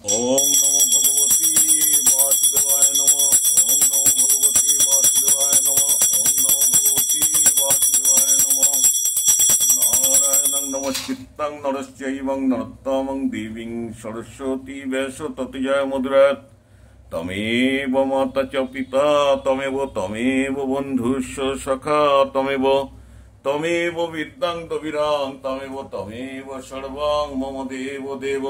ओम नमो भगवती वासुदेवाय नमः। ओम नमो भगवती वासुदेवाय नमः। ओम नमो भगवती वासुदेवाय नमः। नारायणं नमस्कृतं नरश्चैवं नरोत्तमं देवीं सरस्वती व्यासं ततो जयमुदीरयेत्। तमेव माता च पिता तमेव बन्धुश्च सखा तमेव विद्यां तविरां तमेव सर्वं मम देव देव।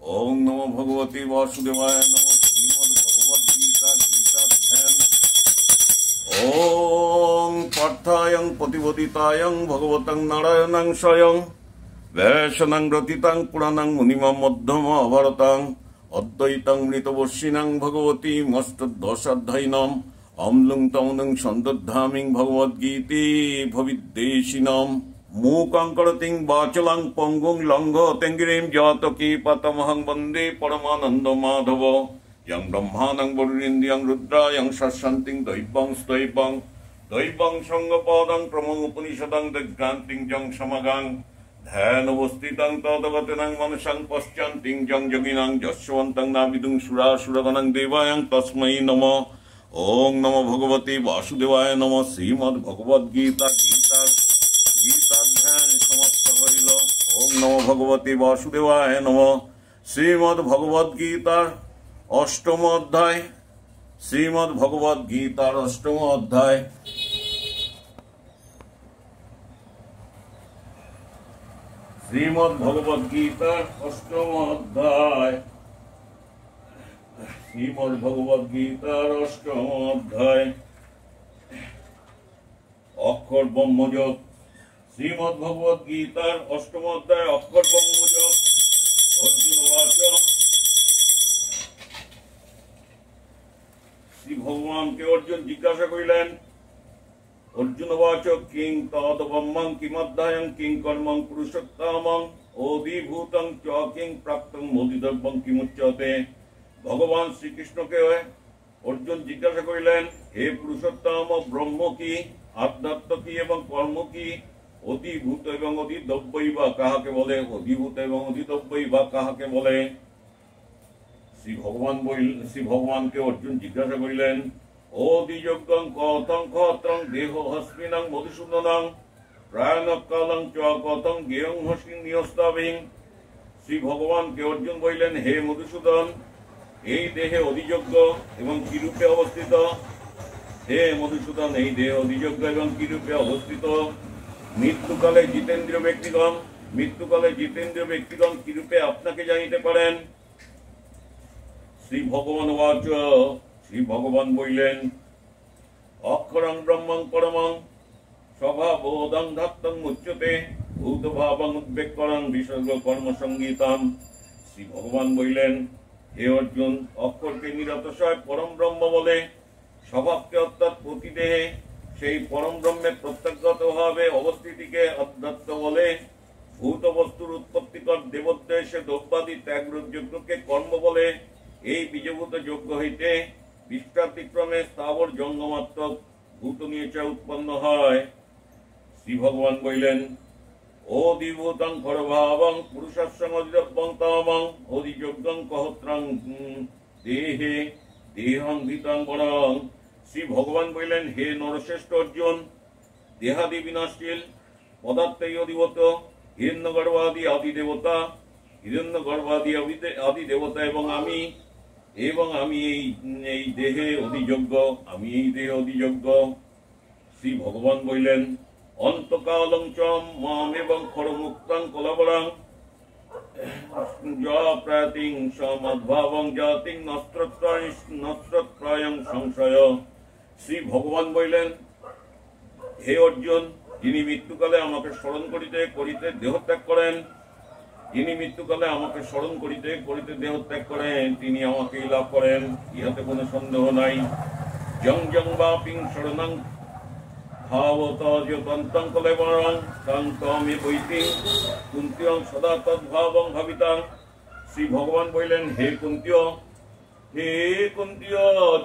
ओम नमो भगवती वासुदेवाय नमः। श्रीमद् भगवद गीता गीताध्यान। ओम पार्थायं प्रतिबोधितायं भगवतं नारायणं स्वयं वैशनं रतितं पुराणं मुनिमं मध्यमहाभारतं अद्वैतं मृतवर्षिणं भगवती मस्तद्दशाध्यायिनं अम्लुं तमुनं सन्दद्धामिं भगवद्गीते भविद्देशिनं मूकं करतिं वाचलं पंगुं लंघयतेङ्गिरिं जातकी पतमहं वन्दे परमानन्दमाधव यं ब्रह्माणं वरुणेन्द्रियं रुद्रायं शस्यन्तिं दैवं संगपादं क्रमोपनिषदं दिग्भ्रान्तिं जं समगां ध्यानवस्थितं तदगतनं मनसं पश्यन्तिं जं जगिनां जस्वन्तं नाविदुं सुरासुरगणं देवायं तस्मै नमः। ओम नमो भगवते वासुदेवाय नमः। श्रीमद्भगवद्गीता गीताध्यान समाप्त हईल। ओम नमो भगवते वासुदेवाय नमः। श्रीमद्भगवद्गीतार अष्टम अध्याय। श्रीमद्भगवद्गीतार अष्टम अध्याय। श्रीमद्भगवद्गीतार अष्टम अध्याय। श्रीमद्भगवद्गीतार अष्टम अध्याय अक्षर ब्रह्मयोग। श्रीमद्भगवद्गीतार अष्टम अध्याय अक्षर ब्रह्मयोग। अर्जुन उवाच श्री भगवान के अर्जुन जिज्ञासा करिलेन। अर्जुन उवाच किं तद ब्रह्मं किमध्यायं किं कर्मं पुरुषोत्तमं ओधिभूतं च किं प्राप्तं मोदितव्यं किमुच्यते। भगवान श्रीकृष्ण के अर्जुन जिज्ञासा करिलेन, हे पुरुषोत्तम ब्रह्म की, आध्यात्म की एवं कर्म की, अतिभूत एवं अधिद्रव्य बा काहाके बोले, अधिभूत एवं अधिद्रव्य बा काहाके बोले। श्री भगवान के अर्जुन जिज्ञासा करिलेन, अधियज्ञं कथं क्षत्रं देहहस्मिनं मधुसूदनं प्रायणकालं च कथं ज्ञेयं हस्ति नियस्ताभिं। श्री भगवान के अर्जुन बोलेन, हे मधुसूदन, এই দেহে অধিযোগ্য এবং কিরূপে অবস্থিত। হে মধুসূদন, এই দেহে অধিযোগ্য এবং কিরূপে অবস্থিত। মৃত্যুকালে জিতেন্দ্রীয় ব্যক্তিগণ কিরূপে আপনাকে জানিতে পারেন। শ্রী ভগবান উবাচ। শ্রী ভগবান বললেন, অক্ষরং ব্রহ্মং পরমং স্বভাবোদং ধাত্তং উচ্যতে ভূতভাবং উদ্বেগকরং বিসর্গ কর্মসংগীতম। শ্রী ভগবান বললেন, হে অর্জুন, অক্ষরকে নিরতিশয় পরম ব্রহ্ম বলে, স্বভাবকে অর্থাৎ প্রতিদেহে সেই পরম ব্রহ্মের প্রত্যক্ষভাবে অবস্থিতিকে অধ্যাত্ম বলে, ভূত বস্তুর উৎপত্তিকর দেবোদ্দেশ্যে দ্রব্যাদি ত্যাগরূপ যজ্ঞকে কর্ম বলে। এই বীজভূত যজ্ঞ হইতে বিষ্টাতিক্রমে স্থাবর জঙ্গমাত্র ভূত নিচে উৎপন্ন হয়। শ্রী ভগবান বললেন, অধিভূতং খরভাবং পুরুষস্যং অধিদ্রব্যং তমং অধিযজ্ঞং কহত্রং দেহে দেহং ভিতং বরং। শ্রী ভগবান বললেন, হে নরশ্রেষ্ঠ অর্জুন, দেহাদি বিনাশশীল পদার্থই অধিভূত হিরণ্যগর্ভাদি আদি দেবতা এবং আমি এই দেহে অধিযোগ্য। শ্রী ভগবান বললেন, অন্তকালং চ মাম এবং খরমুক্তং কলবরং প্রয়াতিং সমদ্ভাবং জাতিং নস্ত্রত্রয়ং সংশয়। শ্রী ভগবান বললেন, হে অর্জুন, যিনি মৃত্যুকালে আমাকে স্মরণ করিতে করিতে দেহত্যাগ করেন, তিনি আমাকেই লাভ করেন, ইহাতে কোনো সন্দেহ নাই। জং জং বাপিং শরণং ভাবতযতন্ত্রং কলেবরং তং তমে বৈতিং কুন্ত্যং সদা তদ্ভাবং ভাবিতাং। শ্রী ভগবান বললেন, হে কুন্তীয়,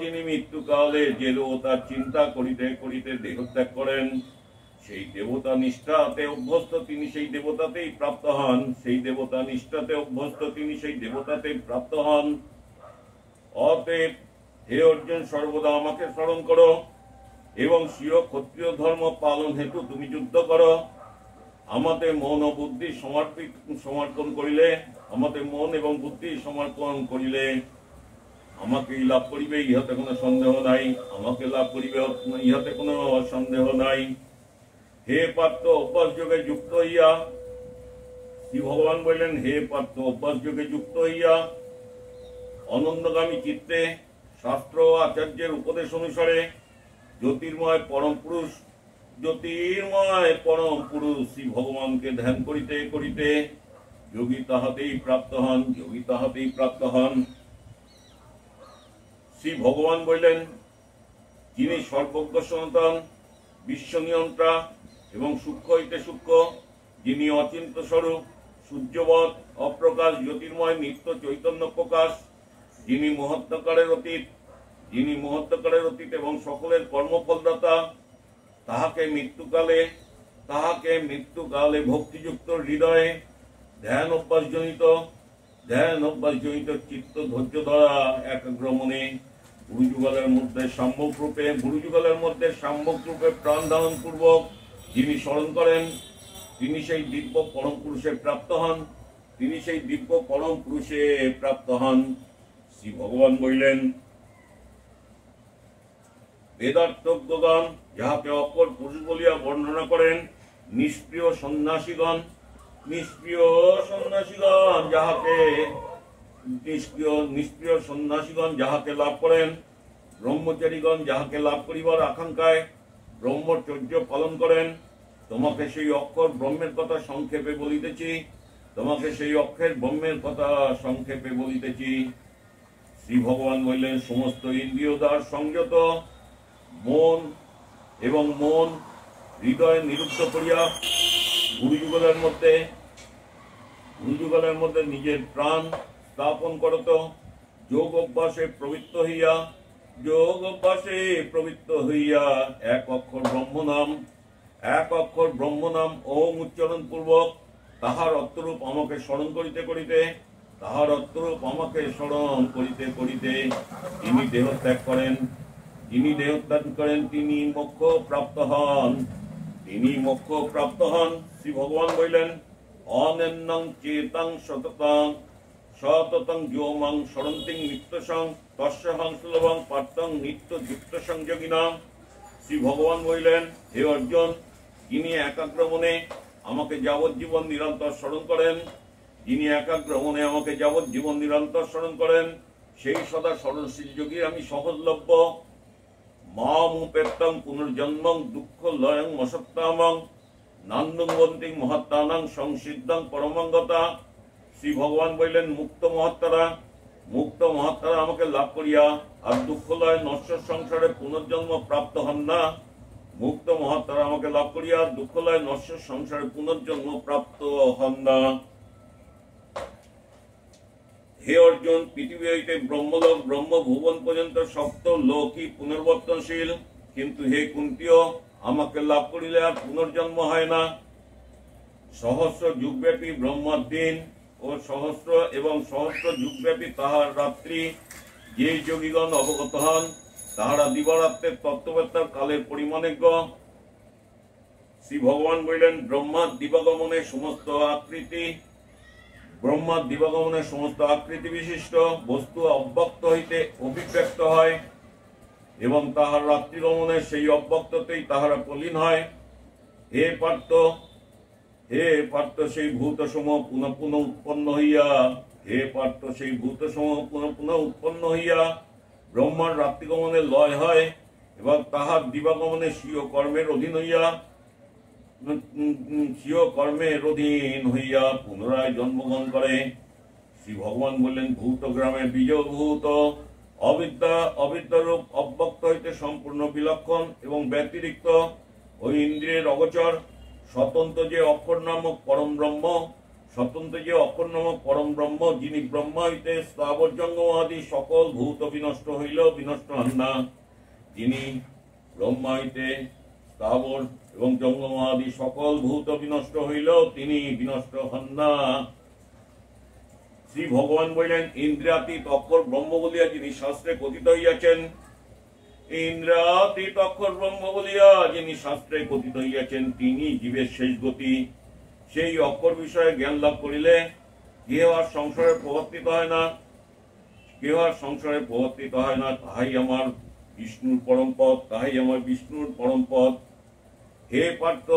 যিনি মৃত্যুকালে যে তার চিন্তা করিতে করিতে দেহত্যাগ করেন, সেই দেবতা নিষ্ঠাতে অভ্যস্ত তিনি সেই দেবতাতেই প্রাপ্ত হন, সেই দেবতা নিষ্ঠাতে অভ্যস্ত তিনি সেই দেবতাতেই প্রাপ্ত হন। অতএব হে অর্জুন, সর্বদা আমাকে স্মরণ করো এবং স্বীয় ক্ষত্রিয় ধর্ম পালন হেতু তুমি যুদ্ধ করো। আমাদের মন ও বুদ্ধি সমর্পণ করিলে, আমাদের মন এবং বুদ্ধি সমর্পণ করিলে আমাকেই লাভ করিবে, ইহাতে কোনো সন্দেহ নাই। আমাকে লাভ করিবে, ইহাতে কোনো সন্দেহ নাই। হে পার্থ, অভ্যাস যোগে যুক্ত হইয়া, শ্রী ভগবান বললেন, হে পার্থ, অভ্যাস যোগে যুক্ত হইয়া অনন্দগামী চিত্তে শাস্ত্র আচার্যের উপদেশ অনুসারে জ্যোতির্ময় পরম পুরুষ শ্রী ভগবানকে ধ্যান করিতে করিতে যোগী তাহাতেই প্রাপ্ত হন, যোগী তাহাতেই প্রাপ্ত হন। শ্রী ভগবান বললেন, যিনি সর্বজ্ঞ সনাতন, বিশ্ব নিয়ন্ত্রা এবং সূক্ষ্ম হইতে সূক্ষ্ম, যিনি অচিন্ত স্বরূপ, সূর্যবৎ অপ্রকাশ জ্যোতির্ময় নিত্য চৈতন্য প্রকাশ, যিনি মহত্ত্বকারের অতীত এবং সকলের কর্মফলদাতা, তাহাকে মৃত্যুকালে ভক্তিযুক্ত হৃদয়ে ধ্যান অভ্যাসজনিত চিত্ত ধৈর্য দ্বারা একাগ্র মনে গুরুযুগলের মধ্যে সাম্যক রূপে প্রাণ ধারণ পূর্বক যিনি স্মরণ করেন, তিনি সেই দিব্য পরম পুরুষে প্রাপ্ত হন। শ্রী ভগবান বললেন, বেদার্থজ্ঞগণ যাহাকে অপর পুরুষ বলিয়া বর্ণনা করেন, নিষ্ক্রিয় সন্ন্যাসীগণ যাহাকে লাভ করেন, ব্রহ্মচারীগণ যাহাকে লাভ করিবার আকাঙ্ক্ষায় ব্রহ্মচর্য পালন করেন। তোমাকে সেই অক্ষর ব্রহ্মের কথা সংক্ষেপে বলিতেছি। শ্রী ভগবান বললেন, সমস্ত ইন্দ্রিয় দ্বার সংযত মন হৃদয় নিরুদ্ধ করিয়া গুরুযুগলের মধ্যে নিজের প্রাণ স্থাপন করত। যোগ অভ্যাসে প্রবৃত্ত হইয়া এক অক্ষর ব্রহ্ম নাম ওম উচ্চারণ পূর্বক তাহার অর্থরূপ আমাকে স্মরণ করিতে করিতে তিনি দেহত্যাগ করেন, তিনি মোক্ষ প্রাপ্ত হন। শ্রী ভগবান বললেন, অনন্যং চেতং সততং যোমং স্মরন্তিং নিত্যসং তস্যহং সুলভং পার্থং নিত্য যুক্ত সংযোগিনাম। শ্রী ভগবান বললেন, হে অর্জুন, যিনি একাগ্র মনে আমাকে যাবজ্জীবন নিরন্তর স্মরণ করেন, সেই সদা স্মরণশীল যোগীর আমি সহজলভ্য। মামুপেত্তং পুনর্জন্মং দুঃখ লয়ং অসত্তামং নান্দুবন্তিং মহাত্মানাং সংসিদ্ধং পরমঙ্গতা। শ্রী ভগবান বললেন, মুক্ত মহাত্মারা আমাকে লাভ করিয়া আর দুঃখলয় নশ্বর সংসারে পুনর্জন্ম প্রাপ্ত হন না। মুক্ত মহাত্মারা আমাকে লাভ করিয়া দুঃখলয় নশ্বর সংসারে পুনর্জন্ম প্রাপ্ত হন না। হে অর্জুন, পৃথিবী হইতে ব্রহ্মলোক ব্রহ্মভুবন পর্যন্ত সপ্ত লোকই পুনর্বর্তনশীল, কিন্তু হে কুন্তীয়, আমাকে লাভ করিলে আর পুনর্জন্ম হয় না। সহস্র যুগব্যাপী ব্রহ্মার দিন ও সহস্র যুগব্যাপী তাহার রাত্রি যে যোগীগণ অবগত হন, তাহারা দিবারাত্রের তত্ত্ববেত্তার কালের পরিমাণজ্ঞ। শ্রী ভগবান বললেন, ব্রহ্মার দিবাগমনে সমস্ত আকৃতি বিশিষ্ট বস্তু অব্যক্ত হইতে অভিব্যক্ত হয় এবং তাহার রাত্রি গমনে সেই অব্যক্ততেই তাহারা প্রলীন হয়। হে পার্থ, সেই ভূতসমূহ পুনঃ পুনঃ উৎপন্ন হইয়া ব্রহ্মার রাত্রিগমনে লয় হয় এবং তাহার দিবাগমনে স্বীয় কর্মের অধীন হইয়া পুনরায় জন্মগ্রহণ করে। শ্রী ভগবান বললেন, ভূত গ্রামে বীজভূত অবিদ্যারূপ অব্যক্ত হইতে সম্পূর্ণ বিলক্ষণ এবং ব্যতিরিক্ত ওই ইন্দ্রিয়ের অগোচর স্বতন্ত্র যে অক্ষর নামক পরম ব্রহ্ম, যিনি ব্রহ্মা হইতে স্থাবর জঙ্গম আদি সকল ভূত বিনষ্ট হইলেও বিনষ্ট হন না। যিনি ব্রহ্মা হইতে স্থাবর এবং জঙ্গম আদি সকল ভূত বিনষ্ট হইলেও তিনি বিনষ্ট হন না। শ্রী ভগবান বললেন, ইন্দ্রিয়াতীত অক্ষর ব্রহ্ম বলিয়া যিনি শাস্ত্রে কথিত হইয়াছেন, ইন্দ্রিয়াতীত অক্ষর ব্রহ্ম বলিয়া যিনি শাস্ত্রে কথিত হইয়াছেন, তিনি জীবের শেষ গতি। সেই অক্ষর বিষয়ে জ্ঞান লাভ করিলে কেহ আর সংসারে প্রবর্তিত হয় না, কেহ আর সংসারে প্রবর্তিত হয় না। তাহাই আমার বিষ্ণুর পরম পদ, তাহাই আমার বিষ্ণুর পরম পদ। হে পার্থ,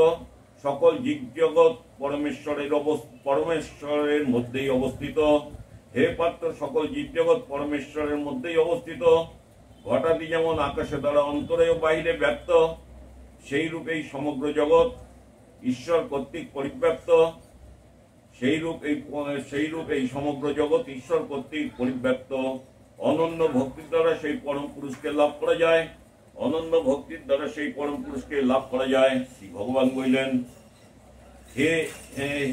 সকল জীবজগৎ পরমেশ্বরের মধ্যেই অবস্থিত। হে পার্থ, সকল জীবজগৎ পরমেশ্বরের মধ্যেই অবস্থিত। ঘটাদি যেমন আকাশে দ্বারা অন্তরে ও বাহিরে ব্যক্ত, সেই রূপেই সমগ্র জগৎ ঈশ্বর কর্তৃক পরিব্যাপ্ত। সেই রূপ এই সমগ্র জগৎ ঈশ্বর কর্তৃক পরিব্যাপ্ত। অনন্য ভক্তির দ্বারা সেই পরম পুরুষকে লাভ করা যায়, অনন্য ভক্তির দ্বারা সেই পরম পুরুষকে লাভ করা যায়। শ্রী ভগবান বললেন,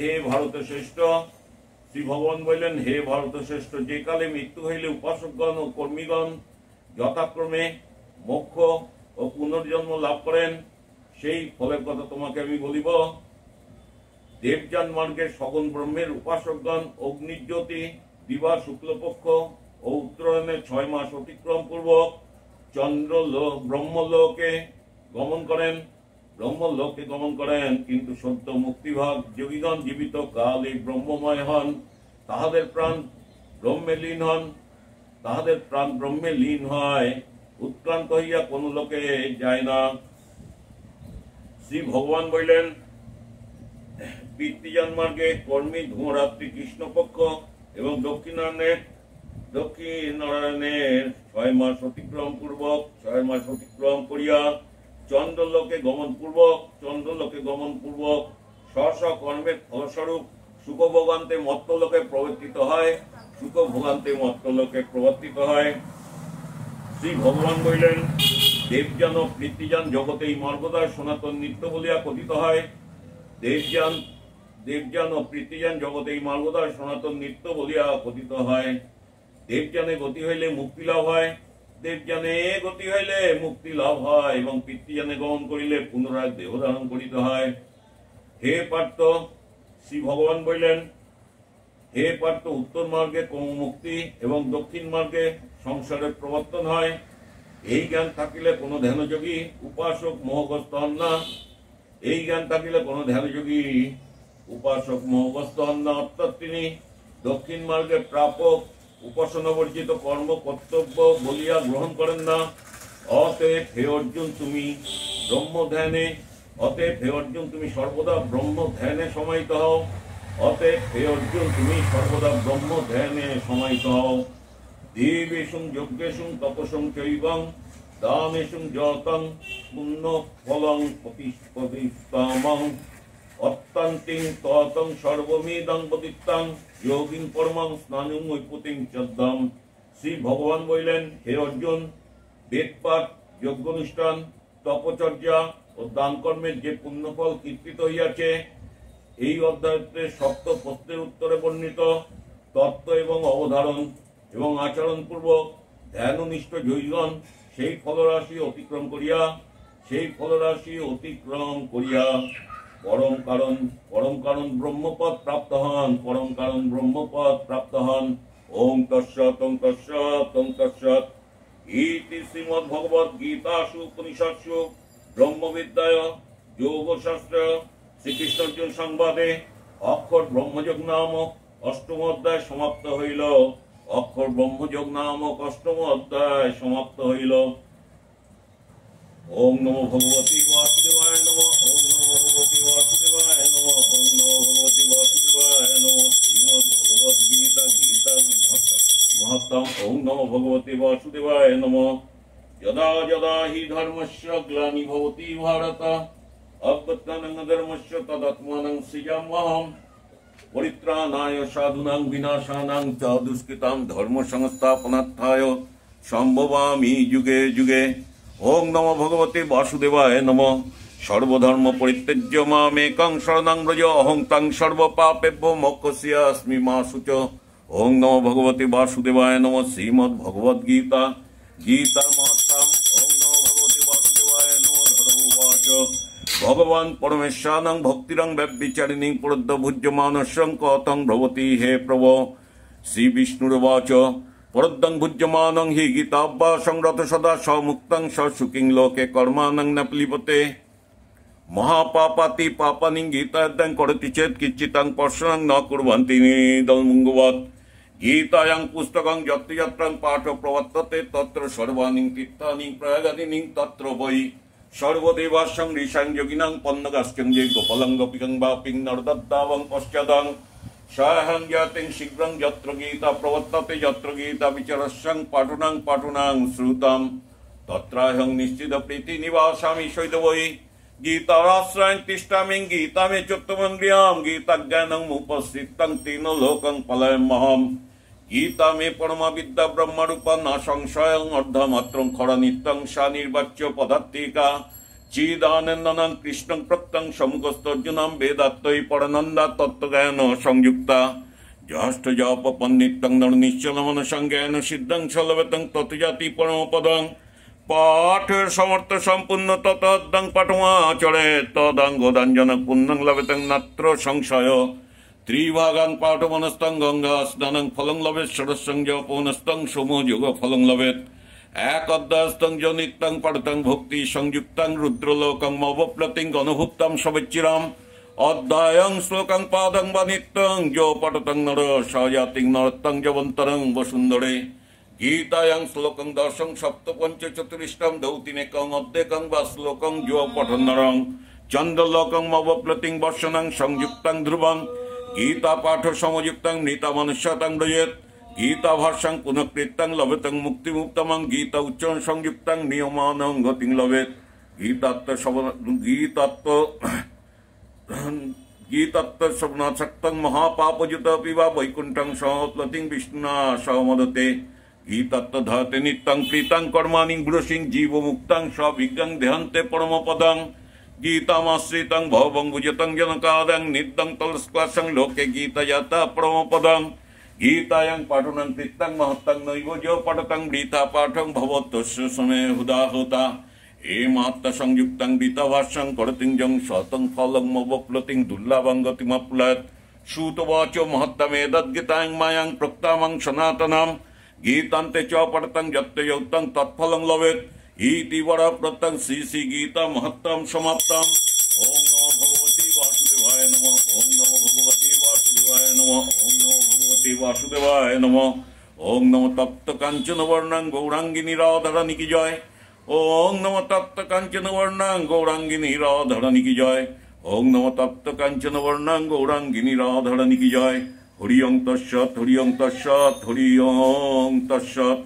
হে ভারত শ্রেষ্ঠ, শ্রী ভগবান বললেন, হে ভারত শ্রেষ্ঠ, যে কালে মৃত্যু হইলে উপাসকগণ ও কর্মীগণ যথাক্রমে মোক্ষ ও পুনর্জন্ম লাভ করেন, সেই ফলের কথা তোমাকে আমি বলিব। দেবযান মার্গের সগুণ ব্রহ্মের উপাসকগণ অগ্নিজ্যোতি দিবা শুক্লপক্ষ ও উত্তরায়ণে 6 মাস অতিক্রম পূর্বক ব্রহ্মলোকে গমন করেন, কিন্তু সত্য মুক্তিভাগ যোগীগণ জীবিত কাল এই ব্রহ্মময় হন, তাহাদের প্রাণ ব্রহ্মে লীন হয়, উৎক্রান্ত হইয়া কোন লোকে যায় না। শ্রী ভগবান বললেন, পিতৃযান মার্গে কর্মী ধূমরাত্রি কৃষ্ণপক্ষ এবং দক্ষিণায়নের 6 মাস অতিক্রম করিয়া চন্দ্রলোকে গমন পূর্বক স্ব কর্মের ফলস্বরূপ সুখভোগান্তে মত্তলোকে প্রবর্তিত হয়। শ্রী ভগবান বললেন, দেবযান ও পিতৃযান জগতে এই মর্যাদার সনাতন নিত্য বলিয়া কথিত হয়। দেবযান ও পিতৃযান জগতে এই মর্যাদার সনাতন নিত্য বলিয়া কথিত হয়। দেবযানে গতি হইলে মুক্তি লাভ হয়, এবং পিতৃযানে গমন করিলে পুনরায় দেহ ধারণ করিতে হয়। হে পার্থ, শ্রী ভগবান বললেন, হে পার্থ, উত্তর মার্গে মুক্তি এবং দক্ষিণ মার্গে সংসারের প্রবর্তন হয়। এই জ্ঞান থাকিলে কোন ধ্যানযোগী উপাসক মোহগ্রস্ত হন না। অর্থাৎ তিনি দক্ষিণ মার্গে প্রাপক উপাসনা বর্জিত কর্ম কর্তব্য বলিয়া গ্রহণ করেন না। অতএব হে অর্জুন, তুমি সর্বদা ব্রহ্ম ধ্যানে সমাহিত হও। দেবেষুং যজ্ঞেষুং তপসং চৈবং দানেষুং যতং পুণ্য ফলং প্রতিষ্ঠিতমং অত্যন্তিং ততং সর্বমেদং পতিত্তং যোগিং পরমং স্নানুং ঐপুতিং চদ্দম। শ্রী ভগবান বললেন, হে অর্জুন, বেদপাঠ, যজ্ঞানুষ্ঠান, তপচর্যা ও দান কর্মের যে পুণ্যফল কীর্তিত হইয়াছে, এই অধ্যায়তে সপ্ত প্রশ্নের উত্তরে বর্ণিত তত্ত্ব এবং অবধারণ এবং আচরণ পূর্বক ধ্যাননিষ্ঠ যোগীগণ সেই ফলরাশি অতিক্রম করিয়া পরম কারণ ব্রহ্মপদ প্রাপ্ত হন। ওম তৎসৎ ইতি শ্রীমদ্ভগবদ গীতাসু উপনিষৎসু ব্রহ্মবিদ্যায় যোগশাস্ত্র শ্রীকৃষ্ণ অর্জুন সংবাদে অক্ষর ব্রহ্মযোগ নামক অষ্টম অধ্যায় সমাপ্ত হইল। ওম নমো ভগবতে বাসুদেবায় নমঃ। ওম নমো ভগবতে বাসুদেবায় নমঃ। ওম নমো ভগবতে বাসুদেবায় নমঃ। শ্রীমদ্ভগবদ্গীতা মহাত্ম্যম। ওম নমো ভগবতে বাসুদেবায় নমঃ। যদা যদা হি ধর্মস্য গ্লানি ভবতি ভারত অভ্যুত্থানং ধর্মস্য তদাত্মানং সৃজাম্যহম। পরিত্রাণায় সাধুনাং বিনাশানাং চ দুষ্কৃতাং ধর্ম সংস্থাপনার্থায় সম্ভবামি যুগে যুগে। ওম নমো ভগবতে বাসুদেবায় নমঃ। সর্বধর্ম পরিত্যজ্য মামেকং শরণং ব্রজ অহং তং সর্বপাপেভ্যো মোক্ষয়িষ্যামি মা শুচ। ওম নমো ভগবতে বাসুদেবায় নমঃ। শ্রীমদ্ভগবদ্গীতা গীতা মহাত্ম্যম। ওম নমো ভগবতে বাসুদেবায় নমঃ। ধর্মবাচ भगवान् परमेश्वरानं भक्तिरं व्यभिचारिणीं पुरद्दभुज्यमानस्यं कथं भवति हे प्रभो। श्री विष्णुरुवाच परद्दं भुज्यमानं हि गीताभ्यासं रत सदा समुक्तं ससुखिं लोके कर्माणं न प्लीयते। महापापाति पापानि गीताद्यं करति चेत् किञ्चितं पर्शनं न कुर्वन्ति निदमुङ्गवत्। गीतायां पुस्तकं यत्र यत्र पाठ प्रवर्तते तत्र सर्वाणि तीर्थानि प्रयागादीनि तत्र वै सर्वदेवासं ऋषां योगिनां पन्नगास्यं ये गोपालं गोपिकं वापिं नरदत्तावं पश्चादं साहं ज्ञातिं शीघ्रं यत्र गीता प्रवर्तते यत्र गीता विचारस्यं पाठुनां श्रुतं तत्राहं निश्चितप्रीतिनिवासामि सैदवै। गीताराश्रयं तिष्ठामि गीतामे चोत्तमङ्ग्रियां गीताज्ञानमुपस्थितं तेन लोकं पलायमहम्। गीता मे परमा विद्या ब्रह्मरूपा न संशयं अर्धमात्रं खरनित्यं सा निर्वाच्य पदार्थिका चिदानन्दनं कृष्णं प्रत्यं समुखस्थर्जुनं वेदात्तै परनन्दा तत्त्वज्ञान संयुक्ता जष्ट जप पण्डितं नरनिश्चलमनसं ज्ञान सिद्धं सलभतं तत्जाति परमपदं पाठ समर्थ संपूर्ण ततद्दं पाठमाचरे तदङ्गोदाञ्जन पुण्यं लभतं नत्र संशय। त्रिभागां पाठमनस्तं गंगा स्नानं फलं लभेत् षडस्तं जपनस्तं सोमो योग फलं लभेत्। एक अध्यायस्तं ज नित्यं पठतं भक्ति संयुक्तं रुद्रलोकं अवप्लतिं अनुभुक्तं सविच्चिरम्। अध्यायं श्लोकं पादं वा नित्यं जो पठतं नर सयातिं नरत्तं जवन्तरं वसुन्धरे। गीतायां श्लोकं दशं सप्तपञ्च चतुरिष्टं दौतिनेकं अद्येकं वा श्लोकं जो पठन् नरं चन्द्रलोकं अवप्लतिं वर्षणं संयुक्तं ध्रुवं। गीता पाठ समयुक्तं नीता मनुष्यतं व्रजेत्। गीता भाष्यं पुनः कृतं लभतं मुक्तिमुत्तमं गीता उच्चारण संयुक्तं नियमानं गतिं लभेत्। गीतत्व शब्दशक्तं महापापयुतपि वा वैकुण्ठं समप्लतिं विष्णुना समदते। गीतत्व धते नित्यं कृतं कर्माणि गुरुसिं जीवमुक्तं सविज्ञं ध्यान्ते परमपदं। गीतामाश्रितं भवं भुजतं जनकादं नित्यं तलस्क्वासं लोके गीतयाता परमपदं। गीतायां पाठनं कृतं महत्तं नैव जो पठतं गीता पाठं भवतस्य समय हुदाहुता। एमात्त संयुक्तं गीताभाष्यं करतिं जं शतं फलं अवप्लतिं दुर्लभं गतिमप्लुयत्। श्रुतवाच महत्तमेतद्गीतां मायां प्रोक्तामं सनातनं। गीतान्ते च पठतं यत्र यौक्तं तत्फलं लभेत्। इति वरप्रतं श्री गीता महत्तं समाप्तं। ओम नमो भगवते वासुदेवाय नमः। ओम नमो भगवते वासुदेवाय नमः। ओम नमो भगवते वासुदेवाय नमः। ओम नमो तप्त कांचन वर्णं गौरांगिनी राधारानी की जय। ओम नमो तप्त कांचन वर्णं गौरांगिनी राधारानी की जय। ओम नमो तप्त कांचन वर्णं गौरांगिनी राधारानी की जय। हरि ओम तत्सत् हरि ओम तत्सत् हरि ओम तत्सत्।